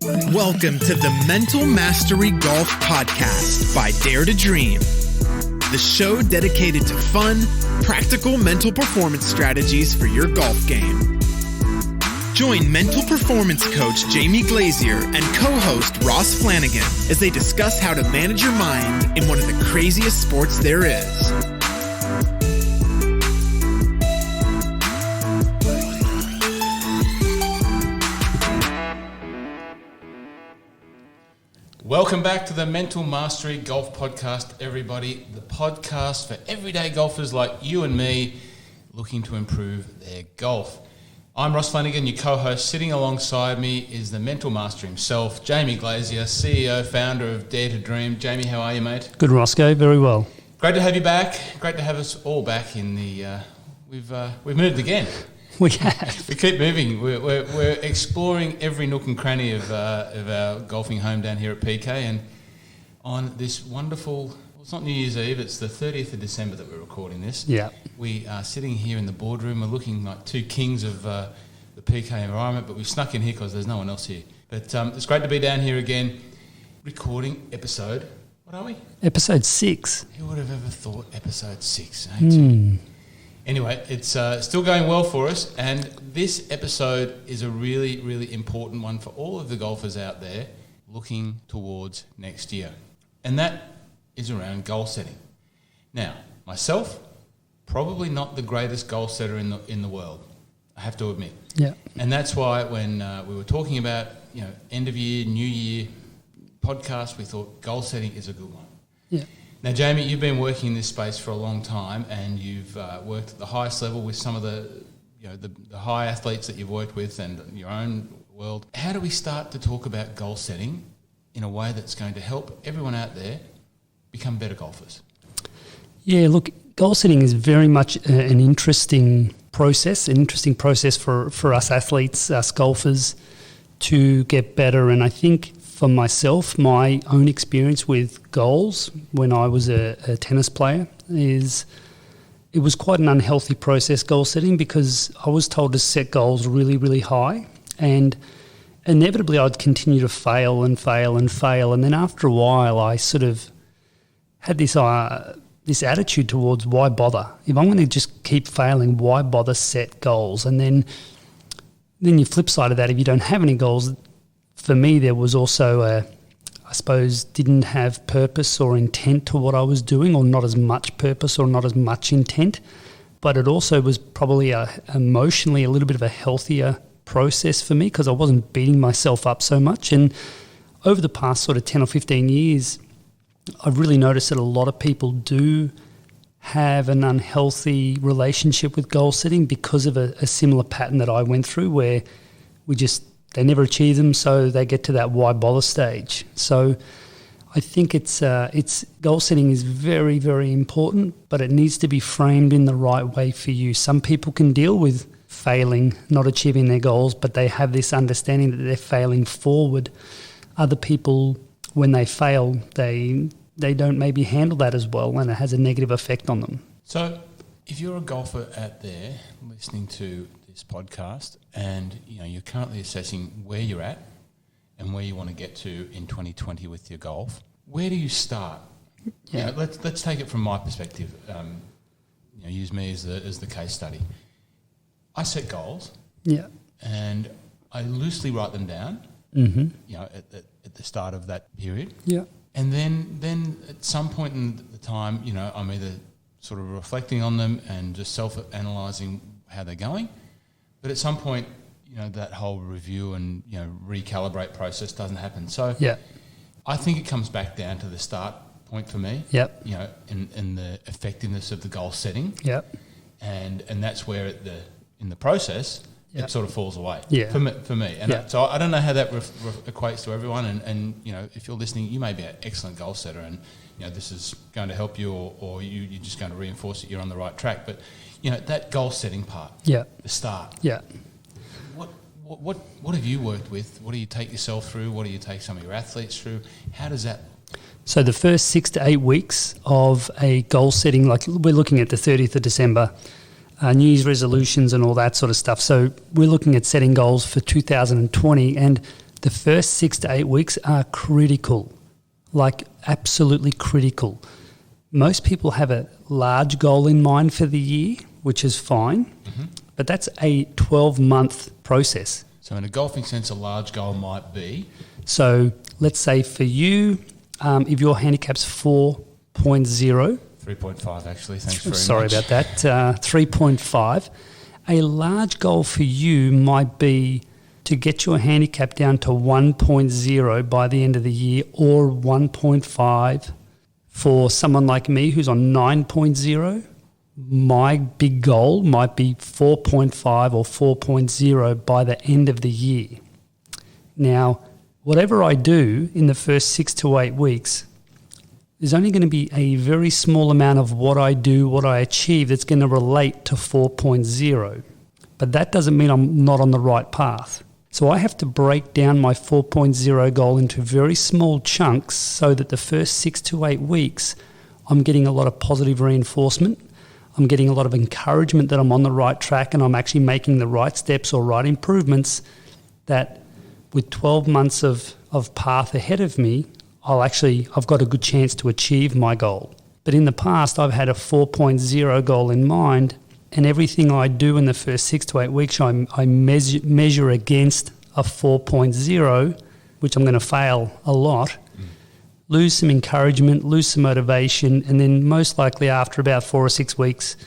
Welcome to the Mental Mastery Golf Podcast by Dare2Dream, the show dedicated to fun, practical mental performance strategies for your golf game. Join mental performance coach Jamie Glazier and co-host Ross Flannigan as they discuss how to manage your mind in one of the craziest sports there is. Welcome back to the Mental Mastery Golf Podcast, everybody. The podcast for everyday golfers like you and me looking to improve their golf. I'm Ross Flannigan, your co-host. Sitting alongside me is the mental master himself, Jamie Glazier, CEO, founder of Dare2Dream. Jamie, how are you, mate? Good, Roscoe. Very well. Great to have you back. Great to have us all back in the... We've moved again. We have. We keep moving. We're exploring every nook and cranny of our golfing home down here at PK, and on this wonderful, well, it's not New Year's Eve, it's the 30th of December that we're recording this. Yeah. We are sitting here in the boardroom. We're looking like two kings of the PK environment, but we've snuck in here because there's no one else here. But it's great to be down here again, recording episode, what are we? Episode 6. Who would have ever thought episode 6? Eh? Anyway, it's still going well for us, and this episode is a really, really important one for all of the golfers out there looking towards next year, and that is around goal setting. Now, myself, probably not the greatest goal setter in the world, I have to admit. Yeah. And that's why when we were talking about end of year, new year podcast, we thought goal setting is a good one. Yeah. Now, Jamie, you've been working in this space for a long time, and you've worked at the highest level with some of the high athletes that you've worked with and your own world. How do we start to talk about goal setting in a way that's going to help everyone out there become better golfers? Yeah, look, goal setting is very much an interesting process for us athletes, us golfers, to get better. And I think for myself, my own experience with goals when I was a tennis player is it was quite an unhealthy process, goal setting, because I was told to set goals really, really high, and inevitably I'd continue to fail. And then after a while I sort of had this attitude towards why bother? If I'm going to just keep failing, why bother set goals? And then your flip side of that, if you don't have any goals, for me, there was also didn't have purpose or intent to what I was doing, or not as much purpose or not as much intent. But it also was probably emotionally a little bit of a healthier process for me because I wasn't beating myself up so much. And over the past sort of 10 or 15 years, I've really noticed that a lot of people do have an unhealthy relationship with goal setting because of a similar pattern that I went through, where they never achieve them, so they get to that why bother stage. So I think it's goal setting is very, very important, but it needs to be framed in the right way for you. Some people can deal with failing, not achieving their goals, but they have this understanding that they're failing forward. Other people, when they fail, they don't maybe handle that as well, and it has a negative effect on them. So if you're a golfer out there listening to this podcast and you're currently assessing where you're at and where you want to get to in 2020 with your golf, where do you start? Yeah. Let's take it from my perspective. Use me as the case study. I set goals. Yeah. And I loosely write them down. Mm-hmm. At the start of that period. Yeah. And then at some point in the time, I'm either sort of reflecting on them and just self-analysing how they're going. But at some point, that whole review and, recalibrate process doesn't happen. So I think it comes back down to the start point for me. Yep. And the effectiveness of the goal setting. Yep. And that's where in the process it sort of falls away. Yeah. For me. And so I don't know how that equates to everyone. And if you're listening, you may be an excellent goal setter, and this is going to help you, or you're just going to reinforce that you're on the right track. But that goal setting part, the start. Yeah. What have you worked with? What do you take yourself through? What do you take some of your athletes through? How does that? So the first 6 to 8 weeks of a goal setting, like we're looking at the 30th of December, New Year's resolutions and all that sort of stuff. So we're looking at setting goals for 2020, and the first 6 to 8 weeks are critical, like absolutely critical. Most people have a large goal in mind for the year, which is fine, but that's a 12-month process. So in a golfing sense, a large goal might be? So let's say for you, if your handicap's 4.0. 3.5 actually, thanks very much. Sorry about that, 3.5. A large goal for you might be to get your handicap down to 1.0 by the end of the year, or 1.5 for someone like me who's on 9.0. My big goal might be 4.5 or 4.0 by the end of the year. Now, whatever I do in the first 6 to 8 weeks, there's only going to be a very small amount of what I do, what I achieve, that's going to relate to 4.0. But that doesn't mean I'm not on the right path. So I have to break down my 4.0 goal into very small chunks so that the first 6 to 8 weeks, I'm getting a lot of positive reinforcement. I'm getting a lot of encouragement that I'm on the right track and I'm actually making the right steps or right improvements, that with 12 months of path ahead of me, I've got a good chance to achieve my goal. But in the past, I've had a 4.0 goal in mind, and everything I do in the first 6 to 8 weeks, I measure against a 4.0, which I'm going to fail a lot, lose some encouragement, lose some motivation, and then most likely after about 4 or 6 weeks,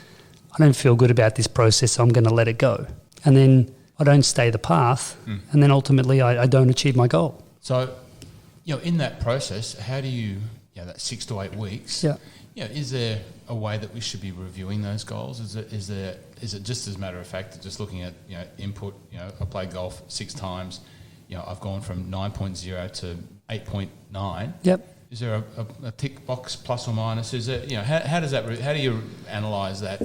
I don't feel good about this process, so I'm going to let it go. And then I don't stay the path, and then ultimately I don't achieve my goal. So, in that process, how do you, that 6 to 8 weeks, is there a way that we should be reviewing those goals? Is it just as a matter of fact, just looking at, input, I played golf 6 times, I've gone from 9.0 to 8.9. Yep. Is there a tick box plus or minus? Is it, how do you analyse that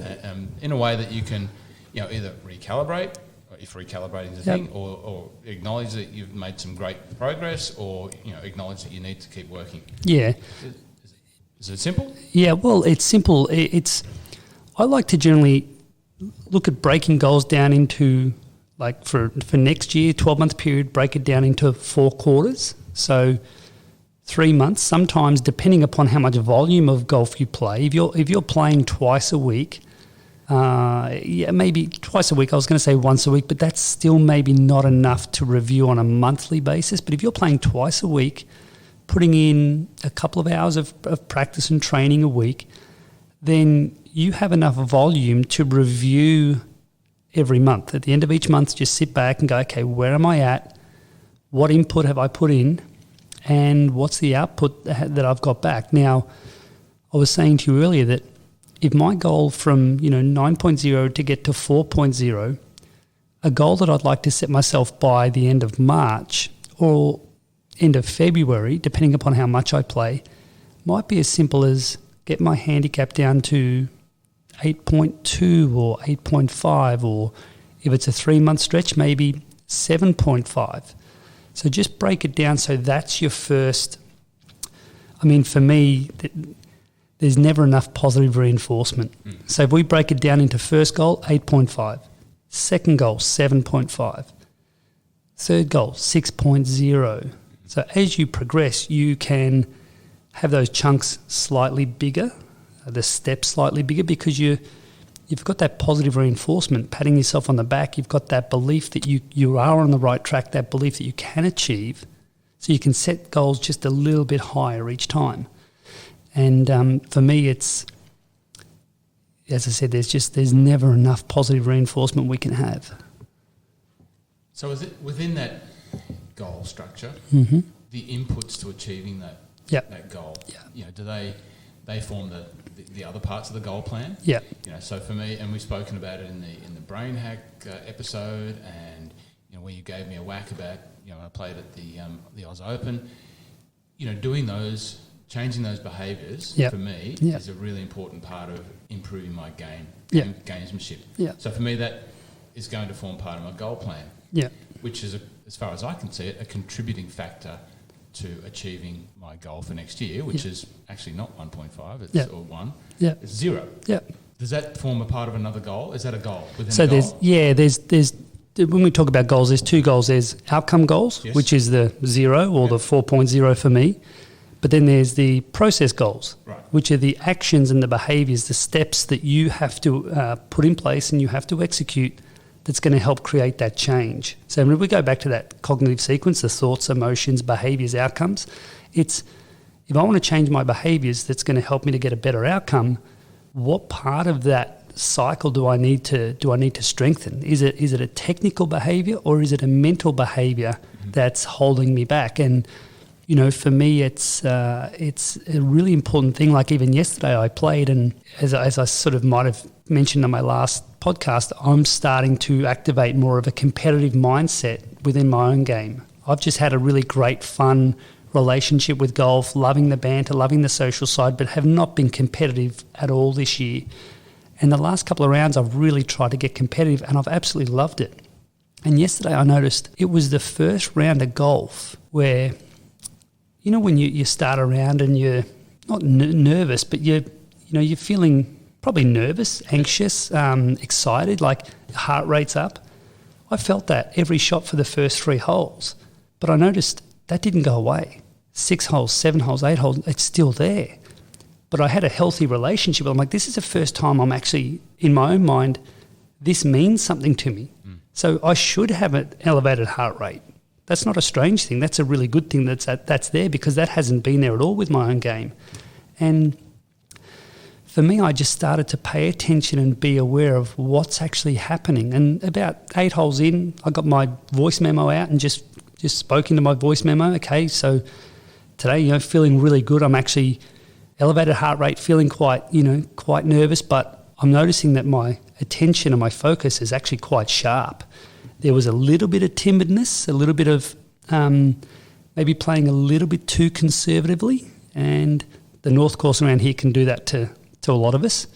in a way that you can, either recalibrate, if recalibrating is a thing, or acknowledge that you've made some great progress, or acknowledge that you need to keep working? Yeah. Is it simple? Yeah, well, it's simple. I like to generally look at breaking goals down into, like for next year, 12-month period, break it down into 4 quarters. So 3 months, sometimes depending upon how much volume of golf you play. If you're playing twice a week, maybe twice a week. I was going to say once a week, but that's still maybe not enough to review on a monthly basis. But if you're playing twice a week, putting in a couple of hours of practice and training a week, then you have enough volume to review every month. At the end of each month, just sit back and go, okay, where am I at? What input have I put in? And what's the output that I've got back? Now, I was saying to you earlier that if my goal from 9.0 to get to 4.0, a goal that I'd like to set myself by the end of March or end of February, depending upon how much I play, might be as simple as get my handicap down to 8.2 or 8.5, or if it's a 3-month stretch, maybe 7.5. So just break it down so that's your first. For me, there's never enough positive reinforcement. So if we break it down into first goal, 8.5, second goal, 7.5, third goal, 6.0. So as you progress, you can have those chunks slightly bigger, the steps slightly bigger, because you've got that positive reinforcement, patting yourself on the back. You've got that belief that you are on the right track, that belief that you can achieve. So you can set goals just a little bit higher each time. And for me, it's, as I said, there's never enough positive reinforcement we can have. So is it within that goal structure, the inputs to achieving that goal, do they form the other parts of the goal plan? Yeah. So for me, and we've spoken about it in the brain hack episode, and where you gave me a whack about I played at the Oz Open, doing those, changing those behaviours for me is a really important part of improving my gamesmanship. Yeah. So for me, that is going to form part of my goal plan. Yeah. Which is, as far as I can see it, a contributing factor to achieving my goal for next year, which is actually not 1.5, it's or 1. Yeah. It's 0. Yeah. Does that form a part of another goal? Is that a goal within a goal? There's when we talk about goals, there's two goals. There's outcome goals, yes. which is the 0 or the 4.0 for me. But then there's the process goals, right. which are the actions and the behaviours, the steps that you have to put in place and you have to execute that's going to help create that change. So when we go back to that cognitive sequence, the thoughts, emotions, behaviours, outcomes, it's if I want to change my behaviours that's going to help me to get a better outcome, what part of that cycle do I need to strengthen? Is it a technical behaviour or is it a mental behaviour that's holding me back? And you know, for me, it's a really important thing. Like even yesterday, I played, and as I sort of might have mentioned on my last podcast, I'm starting to activate more of a competitive mindset within my own game. I've just had a really great, fun relationship with golf, loving the banter, loving the social side, but have not been competitive at all this year. And the last couple of rounds, I've really tried to get competitive, and I've absolutely loved it. And yesterday, I noticed it was the first round of golf where, you know, when you start a round and you're not nervous, but you're feeling probably nervous, anxious, excited, like heart rate's up. I felt that every shot for the first 3 holes, but I noticed that didn't go away. 6 holes, 7 holes, 8 holes, it's still there. But I had a healthy relationship. I'm like, this is the first time I'm actually, in my own mind, this means something to me. So I should have an elevated heart rate. That's not a strange thing. That's a really good thing that's there, because that hasn't been there at all with my own game. And for me, I just started to pay attention and be aware of what's actually happening. And about 8 holes in, I got my voice memo out and just spoke into my voice memo. Okay, so today, you know, feeling really good. I'm actually elevated heart rate, feeling quite nervous, but I'm noticing that my attention and my focus is actually quite sharp. There was a little bit of timidness, a little bit of maybe playing a little bit too conservatively, and the North Course around here can do that to a lot of us.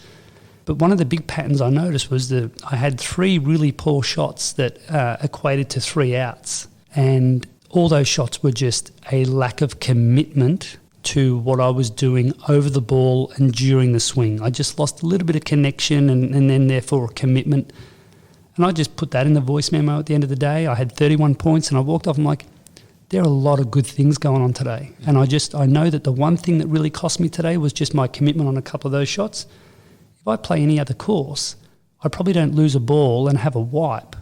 But one of the big patterns I noticed was that I had 3 really poor shots that equated to 3 outs, and all those shots were just a lack of commitment to what I was doing over the ball and during the swing. I just lost a little bit of connection and then therefore commitment. And I just put that in the voice memo at the end of the day. I had 31 points and I walked off. I'm like, there are a lot of good things going on today. And I know that the one thing that really cost me today was just my commitment on a couple of those shots. If I play any other course, I probably don't lose a ball and have a wipe.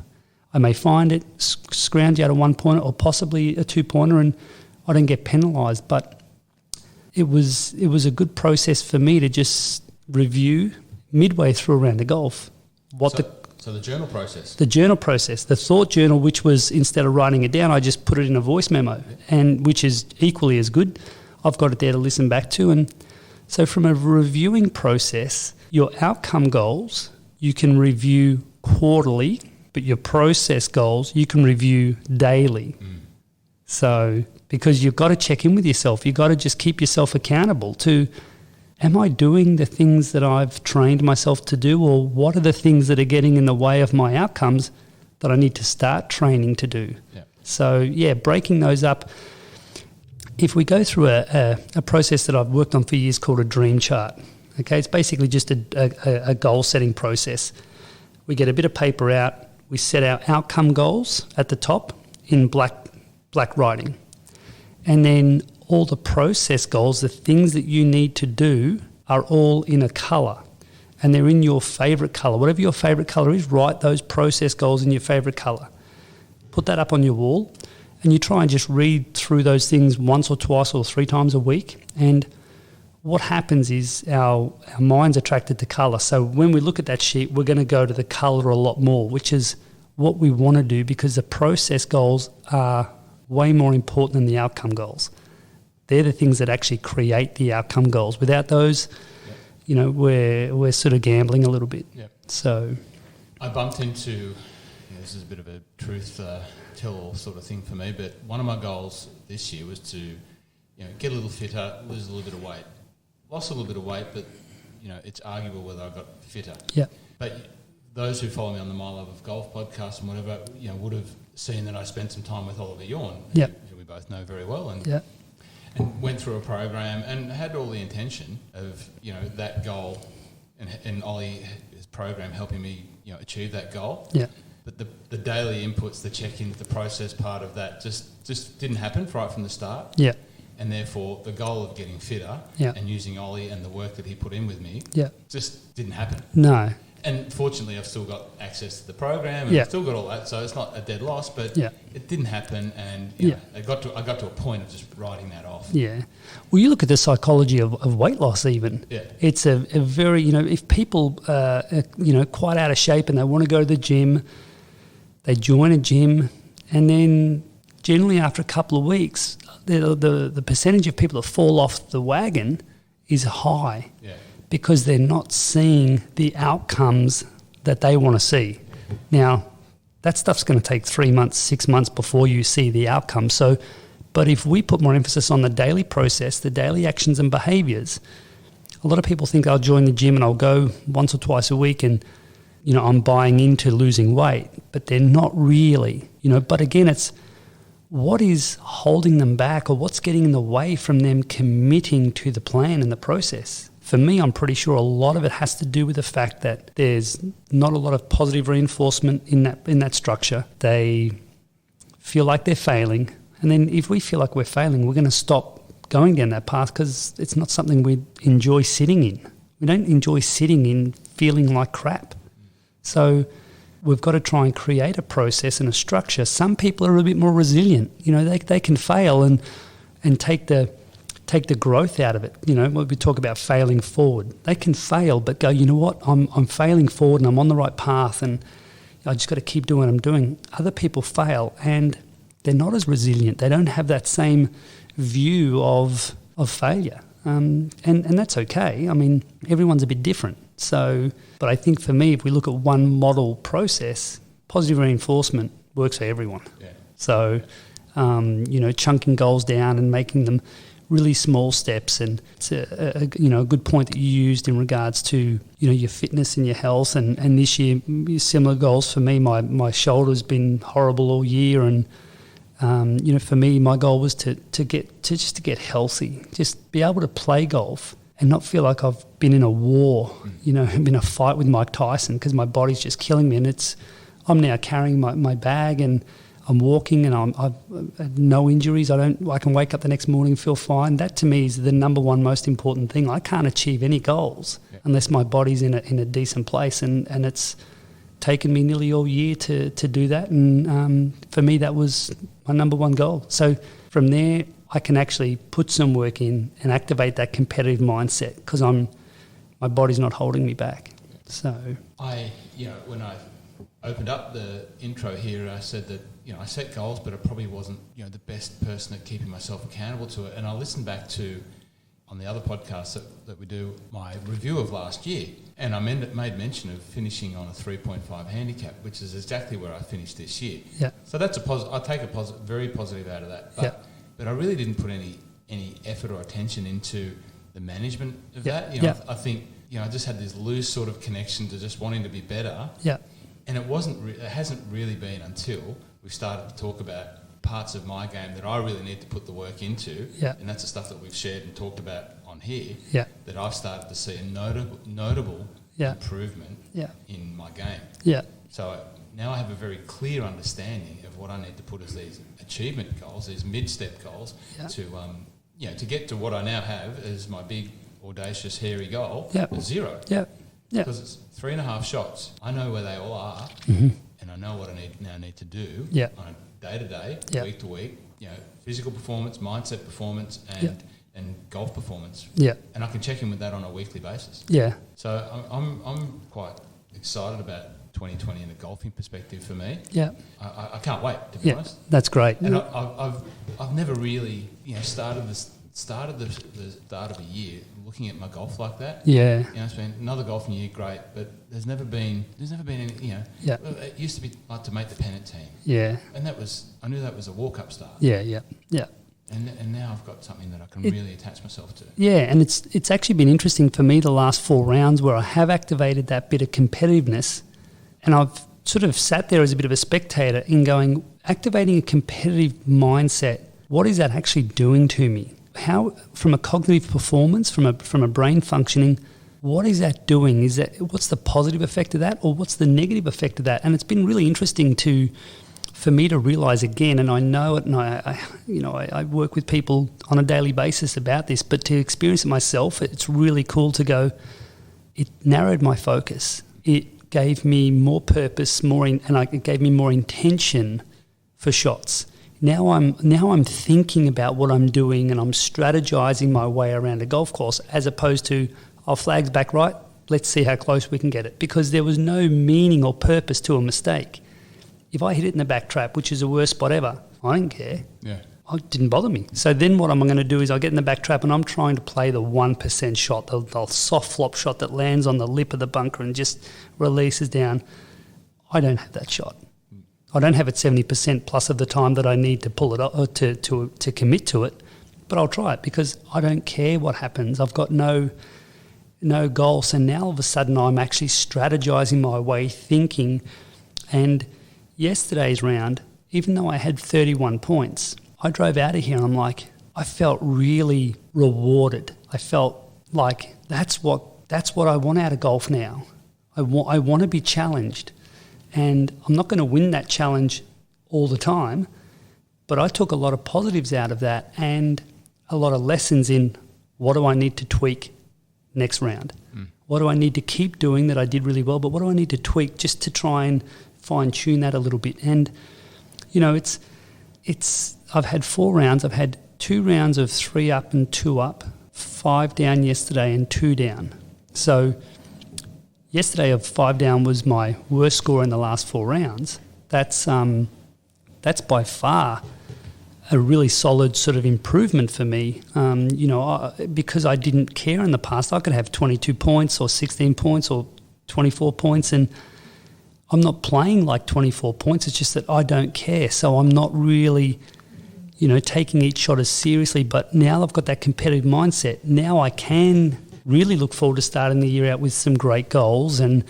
I may find it, scrounge out a 1-pointer or possibly a 2-pointer, and I don't get penalised. But it was a good process for me to just review midway through a round of golf So the journal process. The journal process, the thought journal, which was, instead of writing it down, I just put it in a voice memo, and which is equally as good. I've got it there to listen back to. And so from a reviewing process, your outcome goals, you can review quarterly, but your process goals, you can review daily. So because you've got to check in with yourself, you've got to just keep yourself accountable to, am I doing the things that I've trained myself to do, or what are the things that are getting in the way of my outcomes that I need to start training to do? Yeah. So, breaking those up. If we go through a process that I've worked on for years called a dream chart, okay, it's basically just a goal-setting process. We get a bit of paper out, we set our outcome goals at the top in black writing, and then all the process goals, the things that you need to do, are all in a colour, and they're in your favourite colour. Whatever your favourite colour is, write those process goals in your favourite colour. Put that up on your wall, and you try and just read through those things once or twice or 3 times a week. And what happens is our mind's attracted to colour. So when we look at that sheet, we're going to go to the colour a lot more, which is what we want to do, because the process goals are way more important than the outcome goals. They're the things that actually create the outcome goals. Without those, we're sort of gambling a little bit. Yep. So I bumped into, this is a bit of a truth tell sort of thing for me, but one of my goals this year was to get a little fitter, lose a little bit of weight. Lost a little bit of weight, but it's arguable whether I got fitter. Yeah. But those who follow me on the My Love of Golf podcast and whatever, would have seen that I spent some time with Oliver Yorn, who we both know very well, and went through a program and had all the intention of that goal, and Ollie's program helping me achieve that goal. Yeah. But the daily inputs, the check-ins, the process part of that just didn't happen right from the start. Yeah. And therefore, the goal of getting fitter and using Ollie and the work that he put in with me just didn't happen. No. And fortunately, I've still got access to the program and I've still got all that, so it's not a dead loss, but it didn't happen, and you know, I got to a point of just writing that off. Yeah. Well, you look at the psychology of weight loss even. Yeah. It's a very, if people are, quite out of shape and they want to go to the gym, they join a gym, and then generally after a couple of weeks, the percentage of people that fall off the wagon is high. Yeah. Because they're not seeing the outcomes that they want to see. Now, that stuff's going to take 3 months, 6 months before you see the outcome. So, but if we put more emphasis on the daily process, the daily actions and behaviours, a lot of people think I'll join the gym and I'll go once or twice a week and, I'm buying into losing weight, but they're not really, But again, it's what is holding them back, or what's getting in the way from them committing to the plan and the process. For me, I'm pretty sure a lot of it has to do with the fact that there's not a lot of positive reinforcement in that structure. They feel like they're failing. And then if we feel like we're failing, we're going to stop going down that path because it's not something we enjoy sitting in. We don't enjoy sitting in feeling like crap. So we've got to try and create a process and a structure. Some people are a bit more resilient. They can fail and take the growth out of it. When we talk about failing forward, they can fail, but go, you know what, I'm failing forward and I'm on the right path and I just got to keep doing what I'm doing. Other people fail and they're not as resilient. They don't have that same view of failure. And that's okay. I mean, everyone's a bit different. So, but I think for me, if we look at one model process, positive reinforcement works for everyone. Yeah. So, chunking goals down and making them really small steps, and it's a good point that you used in regards to your fitness and your health, and this year similar goals for me. My shoulder's been horrible all year, and for me my goal was to get healthy, just be able to play golf and not feel like I've been in a war, been in a fight with Mike Tyson, because my body's just killing me, and I'm now carrying my bag and I'm walking and I've had no injuries. I can wake up the next morning and feel fine. That to me is the number one most important thing. I can't achieve any goals unless my body's in a decent place, and it's taken me nearly all year to do that. And for me, that was my number one goal. So from there, I can actually put some work in and activate that competitive mindset because my body's not holding me back. So when I opened up the intro here, I said that I set goals, but I probably wasn't the best person at keeping myself accountable to it. And I listened back to on the other podcast that we do my review of last year, and I made mention of finishing on a 3.5 handicap, which is exactly where I finished this year. Yeah. So that's I take a very positive out of that. But I really didn't put any effort or attention into the management of that. I think I just had this loose sort of connection to just wanting to be better. Yeah. And it hasn't really been until we started to talk about parts of my game that I really need to put the work into, and that's the stuff that we've shared and talked about on here, that I've started to see a notable improvement in my game. Yeah. So now I have a very clear understanding of what I need to put as these achievement goals, these mid-step goals, to get to what I now have as my big, audacious, hairy goal, of 0. Yeah. Yeah. Because it's 3.5 shots. I know where they all are, and I know what I need to do on a day-to-day, week to week. Physical performance, mindset performance, and golf performance. Yeah. And I can check in with that on a weekly basis. Yeah. So I'm quite excited about 2020 in a golfing perspective for me. Yeah. I can't wait, to be honest. That's great. And I've never really started the start of a year looking at my golf like that. Yeah. It's been another golfing year, great, but there's never been any, it used to be like to make the pennant team. Yeah. And I knew that was a walk-up start. Yeah, yeah, yeah. And now I've got something that I can really attach myself to. Yeah, and it's actually been interesting for me the last 4 rounds where I have activated that bit of competitiveness, and I've sort of sat there as a bit of a spectator in going, activating a competitive mindset, what is that actually doing to me? How, from a cognitive performance, from a brain functioning, what is that doing? What's the positive effect of that, or what's the negative effect of that? And it's been really interesting for me to realise again, and I know it, and I work with people on a daily basis about this, but to experience it myself, it's really cool to go, it narrowed my focus. It gave me more purpose, it gave me more intention for shots. Now I'm thinking about what I'm doing, and I'm strategizing my way around a golf course, as opposed to, flag's back right, let's see how close we can get it. Because there was no meaning or purpose to a mistake. If I hit it in the back trap, which is the worst spot ever, I didn't care. Yeah. It didn't bother me. So then what I'm going to do is I get in the back trap and I'm trying to play the 1% shot, the soft flop shot that lands on the lip of the bunker and just releases down. I don't have that shot. I don't have it 70% plus of the time that I need to pull it up, or to commit to it, but I'll try it because I don't care what happens. I've got no goal. So now all of a sudden I'm actually strategizing my way, thinking. And yesterday's round, even though I had 31 points, I drove out of here and I'm like, I felt really rewarded. I felt like that's what I want out of golf now. I want to be challenged. And I'm not going to win that challenge all the time, but I took a lot of positives out of that and a lot of lessons in what do I need to tweak next round? What do I need to keep doing that I did really well, but what do I need to tweak just to try and fine-tune that a little bit? And, I've had 4 rounds. I've had 2 rounds of 3 up and 2 up, 5 down yesterday and 2 down. So yesterday of 5 down was my worst score in the last 4 rounds. That's by far a really solid sort of improvement for me. Because I didn't care in the past. I could have 22 points or 16 points or 24 points, and I'm not playing like 24 points. It's just that I don't care. So I'm not really, taking each shot as seriously. But now I've got that competitive mindset. Now I can really look forward to starting the year out with some great goals and,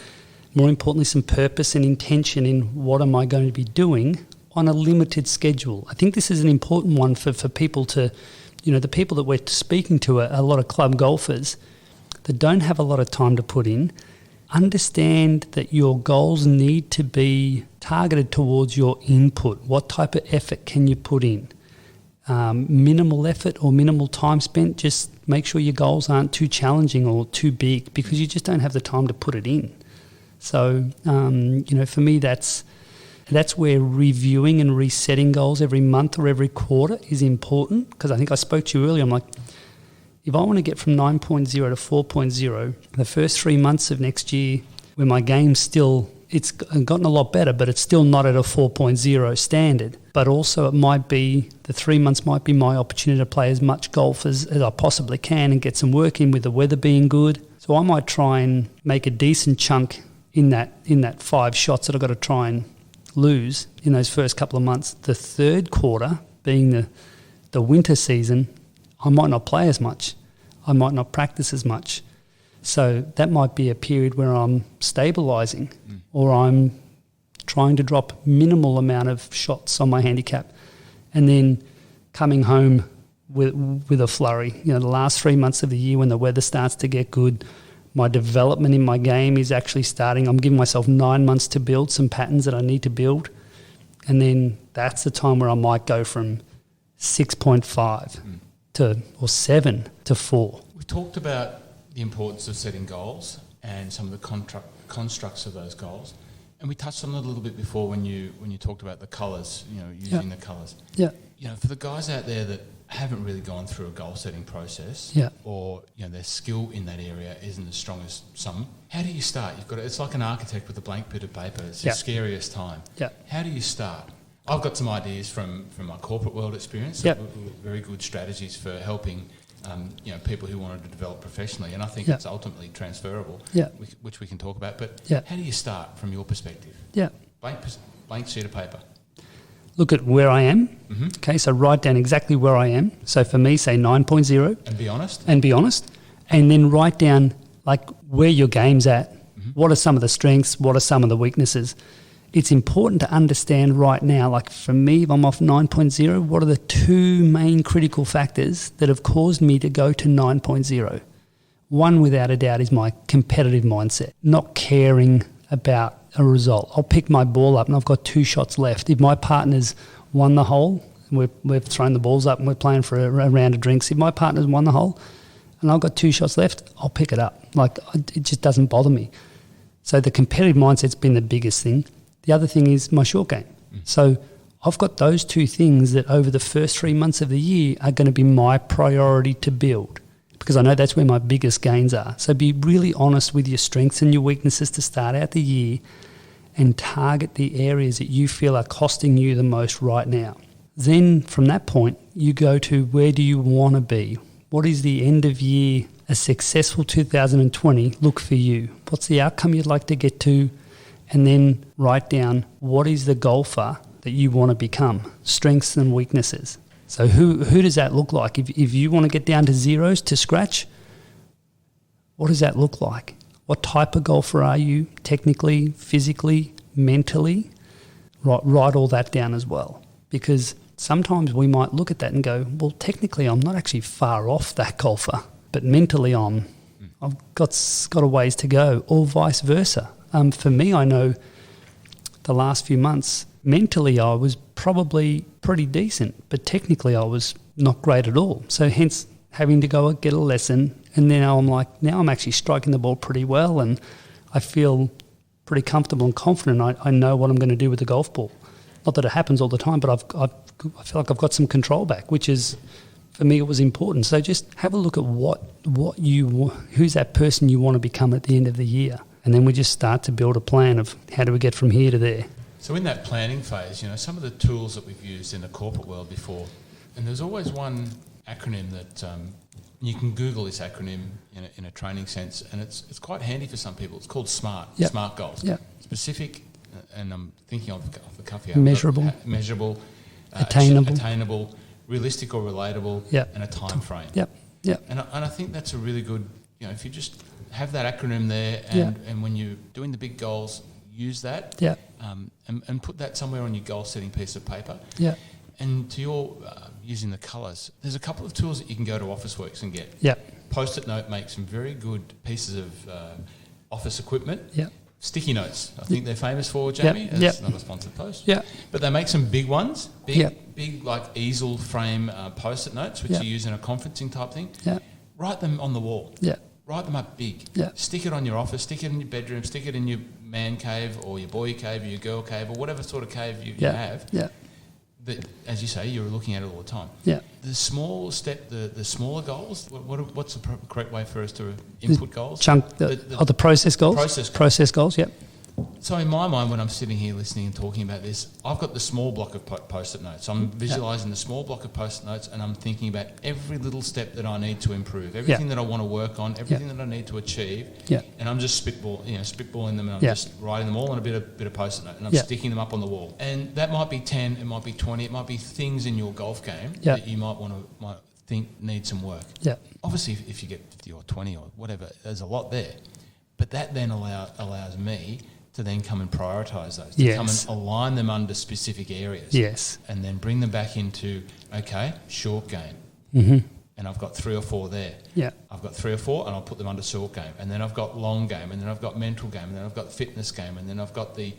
more importantly, some purpose and intention in what am I going to be doing on a limited schedule. I think this is an important one for people to, the people that we're speaking to are a lot of club golfers that don't have a lot of time to put in. Understand that your goals need to be targeted towards your input. What type of effort can you put in? Minimal effort or minimal time spent, just make sure your goals aren't too challenging or too big because you just don't have the time to put it in. So, for me, that's where reviewing and resetting goals every month or every quarter is important, because I think I spoke to you earlier. I'm like, if I want to get from 9.0 to 4.0, the first 3 months of next year where my game's still, it's gotten a lot better, but it's still not at a 4.0 standard. But also it might be, the 3 months might be my opportunity to play as much golf as I possibly can and get some work in with the weather being good. So I might try and make a decent chunk in that 5 shots that I've got to try and lose in those first couple of months. The third quarter, being the winter season, I might not play as much. I might not practice as much. So that might be a period where I'm stabilising or I'm trying to drop minimal amount of shots on my handicap and then coming home with a flurry. The last 3 months of the year when the weather starts to get good, my development in my game is actually starting. I'm giving myself 9 months to build some patterns that I need to build. And then that's the time where I might go from 6.5 or 7 to 4. We talked about the importance of setting goals and some of the constructs of those goals. And we touched on it a little bit before when you talked about the colours, using the colours. Yeah. For the guys out there that haven't really gone through a goal setting process, or their skill in that area isn't as strong as some, how do you start? It's like an architect with a blank bit of paper. It's the scariest time. Yeah. How do you start? I've got some ideas from my corporate world experience. Very good strategies for helping people who wanted to develop professionally, and I think it's ultimately transferable, which we can talk about. But how do you start from your perspective? Yeah. Blank sheet of paper. Look at where I am. Mm-hmm. Okay, so write down exactly where I am. So for me, say 9.0. And be honest. And then write down like where your game's at. Mm-hmm. What are some of the strengths? What are some of the weaknesses? It's important to understand right now, like for me, if I'm off 9.0, what are the 2 main critical factors that have caused me to go to 9.0? One, without a doubt, is my competitive mindset, not caring about a result. I'll pick my ball up and I've got 2 shots left. If my partner's won the hole, we've thrown the balls up and we're playing for a round of drinks. If my partner's won the hole and I've got 2 shots left, I'll pick it up. Like, it just doesn't bother me. So the competitive mindset's been the biggest thing. The other thing is my short game. So I've got those 2 things that over the first 3 months of the year are going to be my priority to build, because I know that's where my biggest gains are. So be really honest with your strengths and your weaknesses to start out the year and target the areas that you feel are costing you the most right now. Then from that point, you go to where do you want to be? What is the end of year, a successful 2020 look for you? What's the outcome you'd like to get to? And then write down what is the golfer that you want to become, strengths and weaknesses. So who does that look like? If you want to get down to zeros, to scratch, what does that look like? What type of golfer are you, technically, physically, mentally? Write all that down as well. Because sometimes we might look at that and go, well, technically I'm not actually far off that golfer, but mentally I've got a ways to go, or vice versa. For me, I know the last few months, mentally I was probably pretty decent, but technically I was not great at all. So hence having to go get a lesson, and then now I'm actually striking the ball pretty well, and I feel pretty comfortable and confident. I know what I'm going to do with the golf ball. Not that it happens all the time, but I feel like I've got some control back, which is, for me, it was important. So just have a look at who's that person you want to become at the end of the year. And then we just start to build a plan of how do we get from here to there. So in that planning phase, some of the tools that we've used in the corporate world before, and there's always one acronym that you can Google this acronym in a training sense, and it's quite handy for some people. It's called SMART, SMART goals. Yep. Specific, and I'm thinking off the cuff here. Measurable, attainable, realistic or relatable, and a time frame. Yep. And I think that's a really good, if you just have that acronym there, and when you're doing the big goals, use that, and put that somewhere on your goal setting piece of paper. Yeah. And to your using the colours, there's a couple of tools that you can go to Officeworks and get. Yeah. Post-it note makes some very good pieces of office equipment. Yeah. Sticky notes, I think they're famous for, Jamie. It's not a sponsored post. Yeah. But they make some big ones, big like easel frame post-it notes, which you use in a conferencing type thing. Yeah. Write them on the wall. Yeah. Write them up big. Yeah. Stick it on your office, stick it in your bedroom, stick it in your man cave or your boy cave or your girl cave or whatever sort of cave you have. Yeah. That, as you say, you're looking at it all the time. Yeah. The small step, the smaller goals, what's the correct way for us to input goals? The process goals? Process goals, yep. So in my mind, when I'm sitting here listening and talking about this, I've got the small block of post-it notes. I'm visualising the small block of post-it notes, and I'm thinking about every little step that I need to improve, everything that I want to work on, everything that I need to achieve. Yeah. And I'm just spitballing them, and I'm just writing them all on a bit of post-it note, and I'm sticking them up on the wall. And that might be 10, it might be 20, it might be things in your golf game that you might think need some work. Yeah. Obviously, if you get 50 or 20 or whatever, there's a lot there. But that then allows me to then come and prioritise those, to come and align them under specific areas. Yes. And then bring them back into, short game. Mm-hmm. And I've got 3 or 4 there. Yeah. I've got 3 or 4 and I'll put them under short game. And then I've got long game, and then I've got mental game, and then I've got fitness game, and then I've got the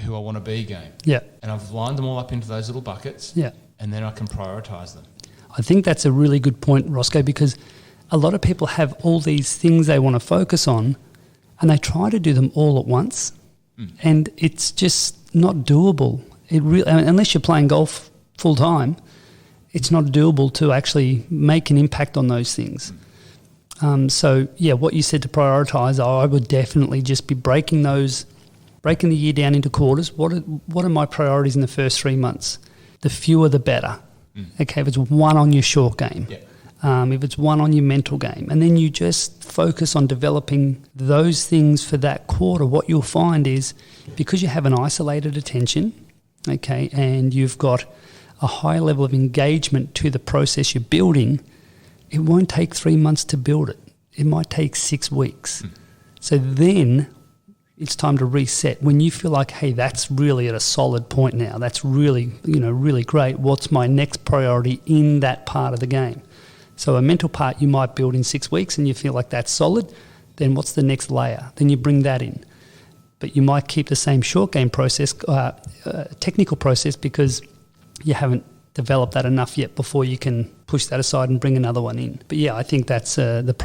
who I want to be game. Yeah. And I've lined them all up into those little buckets. Yeah. And then I can prioritise them. I think that's a really good point, Roscoe, because a lot of people have all these things they want to focus on, and they try to do them all at once. And it's just not doable. Unless you're playing golf full time, it's not doable to actually make an impact on those things. So what you said to prioritise, I would definitely just be breaking the year down into quarters. What are my priorities in the first 3 months? The fewer, the better. Okay, if it's 1 on your short game. Yeah. If it's 1 on your mental game, and then you just focus on developing those things for that quarter, what you'll find is, because you have an isolated attention, okay, and you've got a high level of engagement to the process you're building, it won't take 3 months to build it. It might take 6 weeks. So then it's time to reset. When you feel like, hey, that's really at a solid point now, that's really, really great. What's my next priority in that part of the game? So a mental part you might build in 6 weeks and you feel like that's solid. Then what's the next layer? Then you bring that in. But you might keep the same short game process, technical process, because you haven't developed that enough yet before you can push that aside and bring another one in. But yeah, I think that's the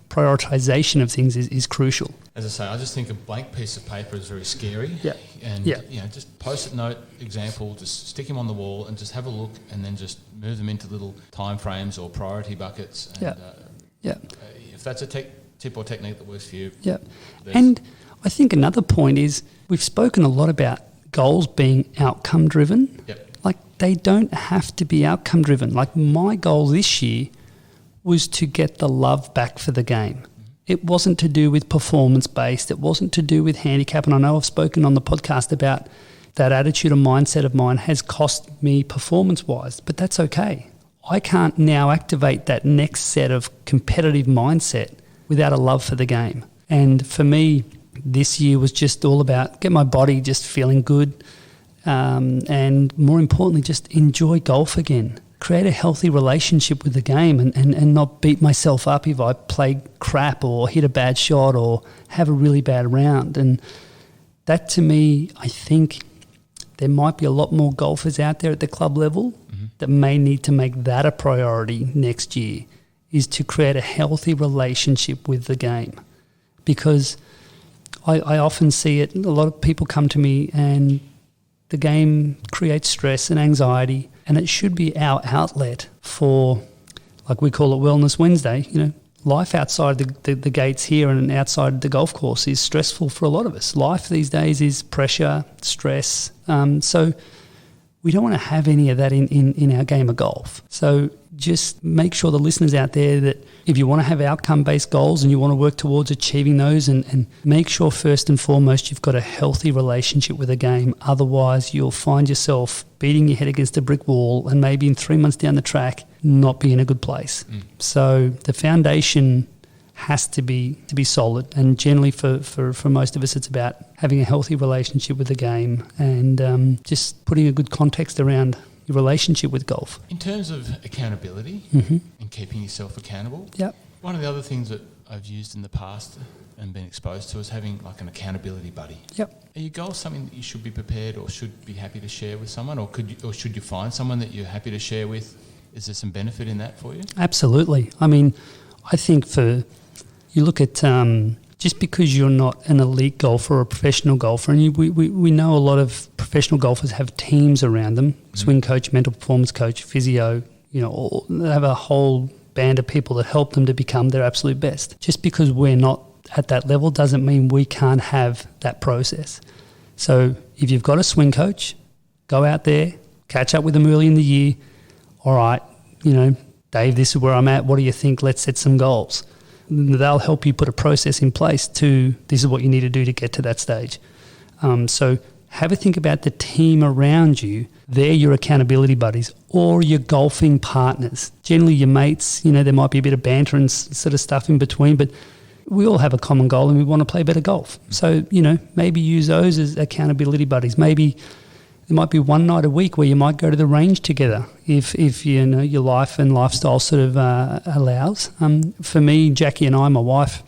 prioritization of things is crucial. As I say, I just think a blank piece of paper is very scary. Yeah. And just post-it note example, just stick them on the wall and just have a look, and then just move them into little time frames or priority buckets. And, if that's a tip or technique that works for you. Yeah. And I think another point is we've spoken a lot about goals being outcome driven. Yep. Like, they don't have to be outcome driven. Like, my goal this year was to get the love back for the game. It wasn't to do with performance based. It wasn't to do with handicap. And I know I've spoken on the podcast about that attitude and mindset of mine has cost me performance wise, but that's okay. I can't now activate that next set of competitive mindset without a love for the game. And for me, this year was just all about get my body just feeling good, and more importantly, just enjoy golf again. Create a healthy relationship with the game and not beat myself up if I play crap or hit a bad shot or have a really bad round. And that, to me, I think there might be a lot more golfers out there at the club level that may need to make that a priority next year, is to create a healthy relationship with the game. Because I often see it, a lot of people come to me and the game creates stress and anxiety, and it should be our outlet for, like we call it Wellness Wednesday, life outside the gates here and outside the golf course is stressful for a lot of us. Life these days is pressure, stress. So we don't want to have any of that in our game of golf. So just make sure the listeners out there that if you want to have outcome-based goals and you want to work towards achieving those, and make sure first and foremost you've got a healthy relationship with the game. Otherwise, you'll find yourself beating your head against a brick wall and maybe in 3 months down the track not be in a good place. So the foundation has to be solid, and generally for most of us it's about having a healthy relationship with the game and just putting a good context around your relationship with golf. In terms of accountability and keeping yourself accountable, one of the other things that I've used in the past and been exposed to is having like an accountability buddy. Are your goals something that you should be prepared or should be happy to share with someone, or should you find someone that you're happy to share with? Is there some benefit in that for you? Absolutely. I mean, I think you look at just because you're not an elite golfer or a professional golfer, and we know a lot of professional golfers have teams around them, swing coach, mental performance coach, physio, they have a whole band of people that help them to become their absolute best. Just because we're not at that level doesn't mean we can't have that process. So if you've got a swing coach, go out there, catch up with them early in the year. All right, Dave, this is where I'm at. What do you think? Let's set some goals. They'll help you put a process in place to this is what you need to do to get to that stage. So have a think about the team around you. They're your accountability buddies or your golfing partners. Generally your mates, there might be a bit of banter and sort of stuff in between, but we all have a common goal and we want to play better golf. So, maybe use those as accountability buddies. Maybe there might be one night a week where you might go to the range together if your life and lifestyle sort of allows. For me, Jackie and I, my wife,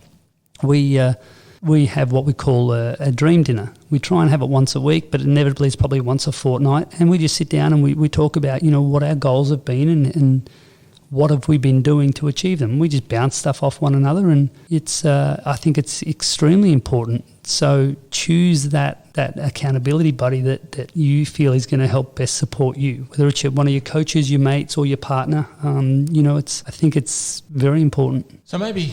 we have what we call a dream dinner. We try and have it once a week, but inevitably it's probably once a fortnight. And we just sit down and we talk about, what our goals have been and what have we been doing to achieve them. We just bounce stuff off one another, and it's I think it's extremely important. So choose that accountability buddy that you feel is going to help best support you, whether it's one of your coaches, your mates, or your partner. I think it's very important. So maybe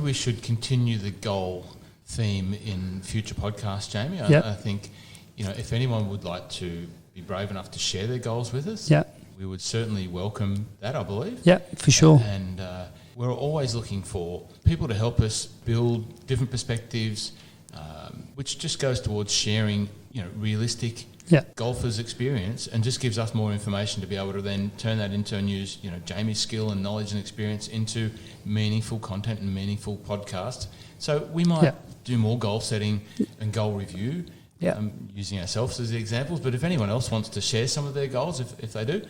we should continue the goal theme in future podcasts, Jamie. I think, if anyone would like to be brave enough to share their goals with us, we would certainly welcome that, I believe. Yeah, for sure. And we're always looking for people to help us build different perspectives, which just goes towards sharing, realistic golfers' experience, and just gives us more information to be able to then turn that into and use, Jamie's skill and knowledge and experience into meaningful content and meaningful podcasts. So we might do more goal setting and goal review, using ourselves as the examples. But if anyone else wants to share some of their goals, if they do,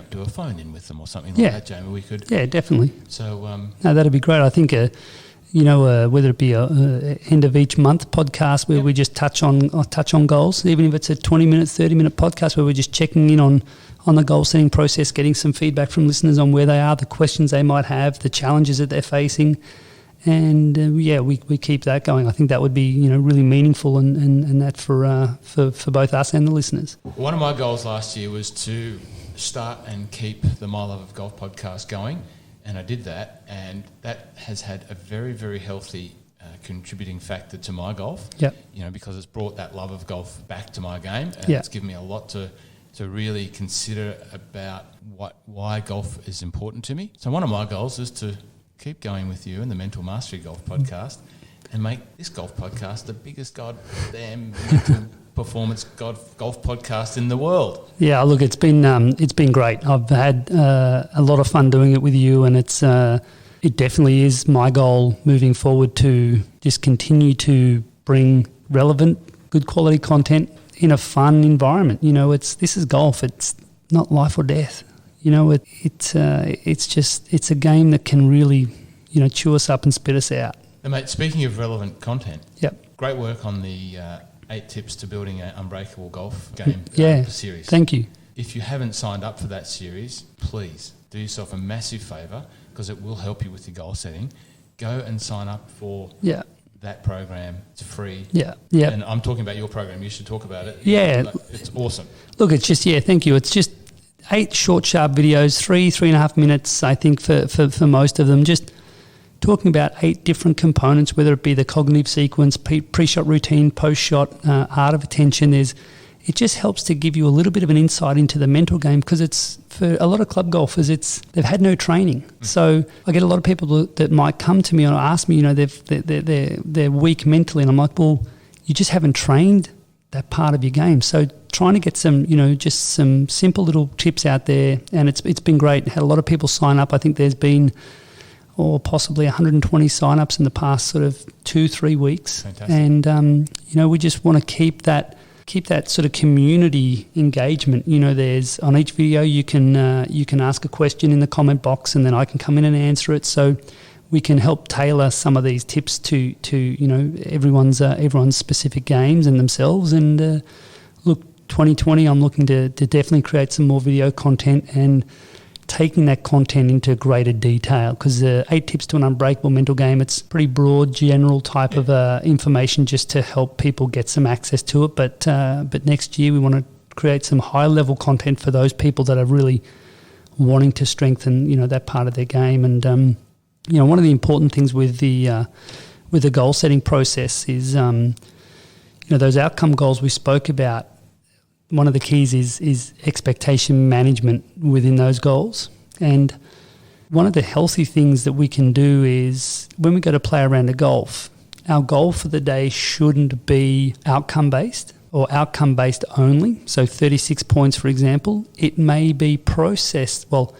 do a phone in with them or something like that, Jamie. We could. Yeah, definitely. So no, that'd be great. I think whether it be a end of each month podcast where we just touch on goals, even if it's a 20-minute, 30-minute podcast where we're just checking in on the goal setting process, getting some feedback from listeners on where they are, the questions they might have, the challenges that they're facing, and we keep that going. I think that would be really meaningful and that for both us and the listeners. One of my goals last year was to start and keep the My Love of Golf podcast going. And I did that, and that has had a very, very healthy contributing factor to my golf. Yep. Because it's brought that love of golf back to my game, and it's given me a lot to really consider about why golf is important to me. So one of my goals is to keep going with you and the Mental Mastery Golf Podcast and make this golf podcast the biggest goddamn mental performance golf podcast in the world. Yeah, look, it's been great. I've had a lot of fun doing it with you, and it definitely is my goal moving forward to just continue to bring relevant, good quality content in a fun environment. This is golf. It's not life or death. It's a game that can really chew us up and spit us out. And mate, speaking of relevant content, great work on the 8 tips to building an unbreakable golf game series. Thank you. If you haven't signed up for that series, please do yourself a massive favour, because it will help you with your goal setting. Go and sign up for that program. It's free. Yeah. And I'm talking about your program. You should talk about it. Yeah. It's awesome. Look, it's just, thank you. It's just 8 short, sharp videos, 3.5 minutes, I think, for most of them. Just talking about 8 different components, whether it be the cognitive sequence, pre-shot routine, post-shot, art of attention. It just helps to give you a little bit of an insight into the mental game, because it's, for a lot of club golfers, they've had no training. So I get a lot of people that might come to me and ask me, they're weak mentally, and I'm like, well, you just haven't trained that part of your game. So trying to get some, just some simple little tips out there, and it's been great. Had a lot of people sign up. I think there's been possibly 120 sign-ups in the past sort of 2-3 weeks. Fantastic. And we just want to keep that sort of community engagement. There's, on each video you can ask a question in the comment box, and then I can come in and answer it. So we can help tailor some of these tips to everyone's specific games and themselves. And look, 2020, I'm looking to definitely create some more video content and taking that content into greater detail, because 8 tips to an unbreakable mental game, it's pretty broad, general type of information just to help people get some access to it. But next year we want to create some high-level content for those people that are really wanting to strengthen, that part of their game. And one of the important things with the goal setting process is, those outcome goals we spoke about. One of the keys is expectation management within those goals. And one of the healthy things that we can do is, when we go to play around a golf, our goal for the day shouldn't be outcome-based or outcome-based only. So 36 points, for example. It may be processed. Well,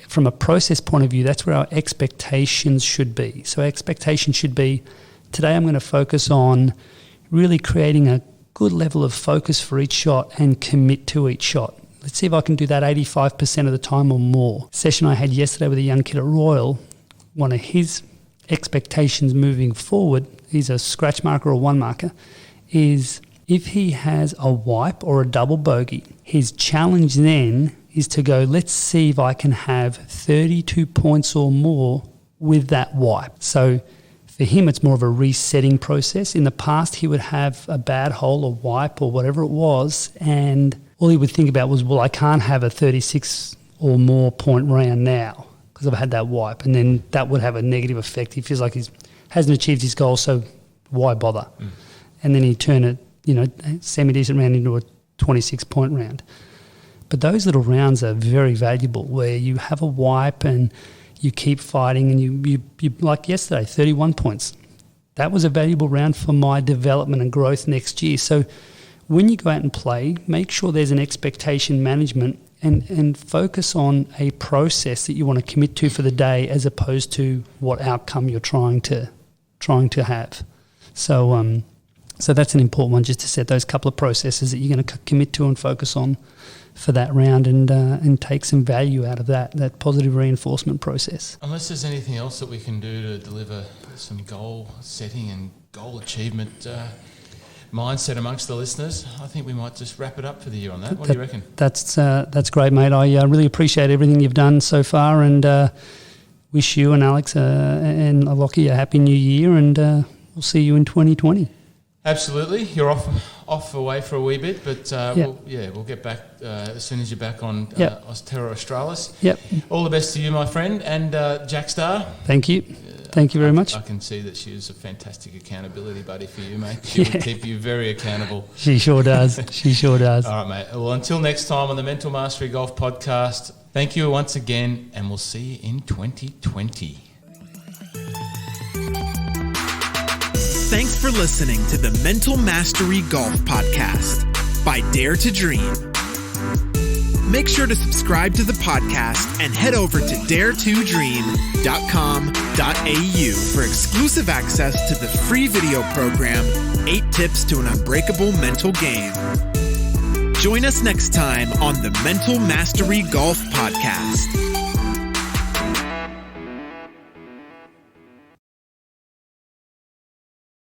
from a process point of view, that's where our expectations should be. So our expectation should be, today I'm going to focus on really creating a good level of focus for each shot and commit to each shot. Let's see if I can do that 85% of the time or more. Session I had yesterday with a young kid at Royal, one of his expectations moving forward, he's a scratch marker or one marker, is if he has a wipe or a double bogey, his challenge then is to go, let's see if I can have 32 points or more with that wipe. So for him, it's more of a resetting process. In the past, he would have a bad hole or wipe or whatever it was, and all he would think about was, well, I can't have a 36 or more point round now because I've had that wipe. And then that would have a negative effect. He feels like he hasn't achieved his goal, so why bother? And then he'd turn a semi-decent round into a 26-point round. But those little rounds are very valuable, where you have a wipe and you keep fighting, and you like yesterday, 31 points. That was a valuable round for my development and growth next year. So when you go out and play, make sure there's an expectation management and focus on a process that you want to commit to for the day, as opposed to what outcome you're trying to have. So So that's an important one, just to set those couple of processes that you're going to commit to and focus on for that round, and take some value out of that positive reinforcement process. Unless there's anything else that we can do to deliver some goal setting and goal achievement mindset amongst the listeners, I think we might just wrap it up for the year on that. What do you reckon? That's great, mate. I really appreciate everything you've done so far, and wish you and Alex and Lockie a happy new year, and we'll see you in 2020. Absolutely. You're off away for a wee bit, but we'll get back as soon as you're back on Terra Australis. Yep. All the best to you, my friend, and Jack Star. Thank you. Thank you very much. I can see that she's a fantastic accountability buddy for you, mate. She will keep you very accountable. She sure does. She sure does. All right, mate. Well, until next time on the Mental Mastery Golf Podcast, thank you once again, and we'll see you in 2020. Thanks for listening to the Mental Mastery Golf Podcast by Dare2Dream. Make sure to subscribe to the podcast and head over to dare2dream.com.au for exclusive access to the free video program, 8 Tips to an Unbreakable Mental Game. Join us next time on the Mental Mastery Golf Podcast.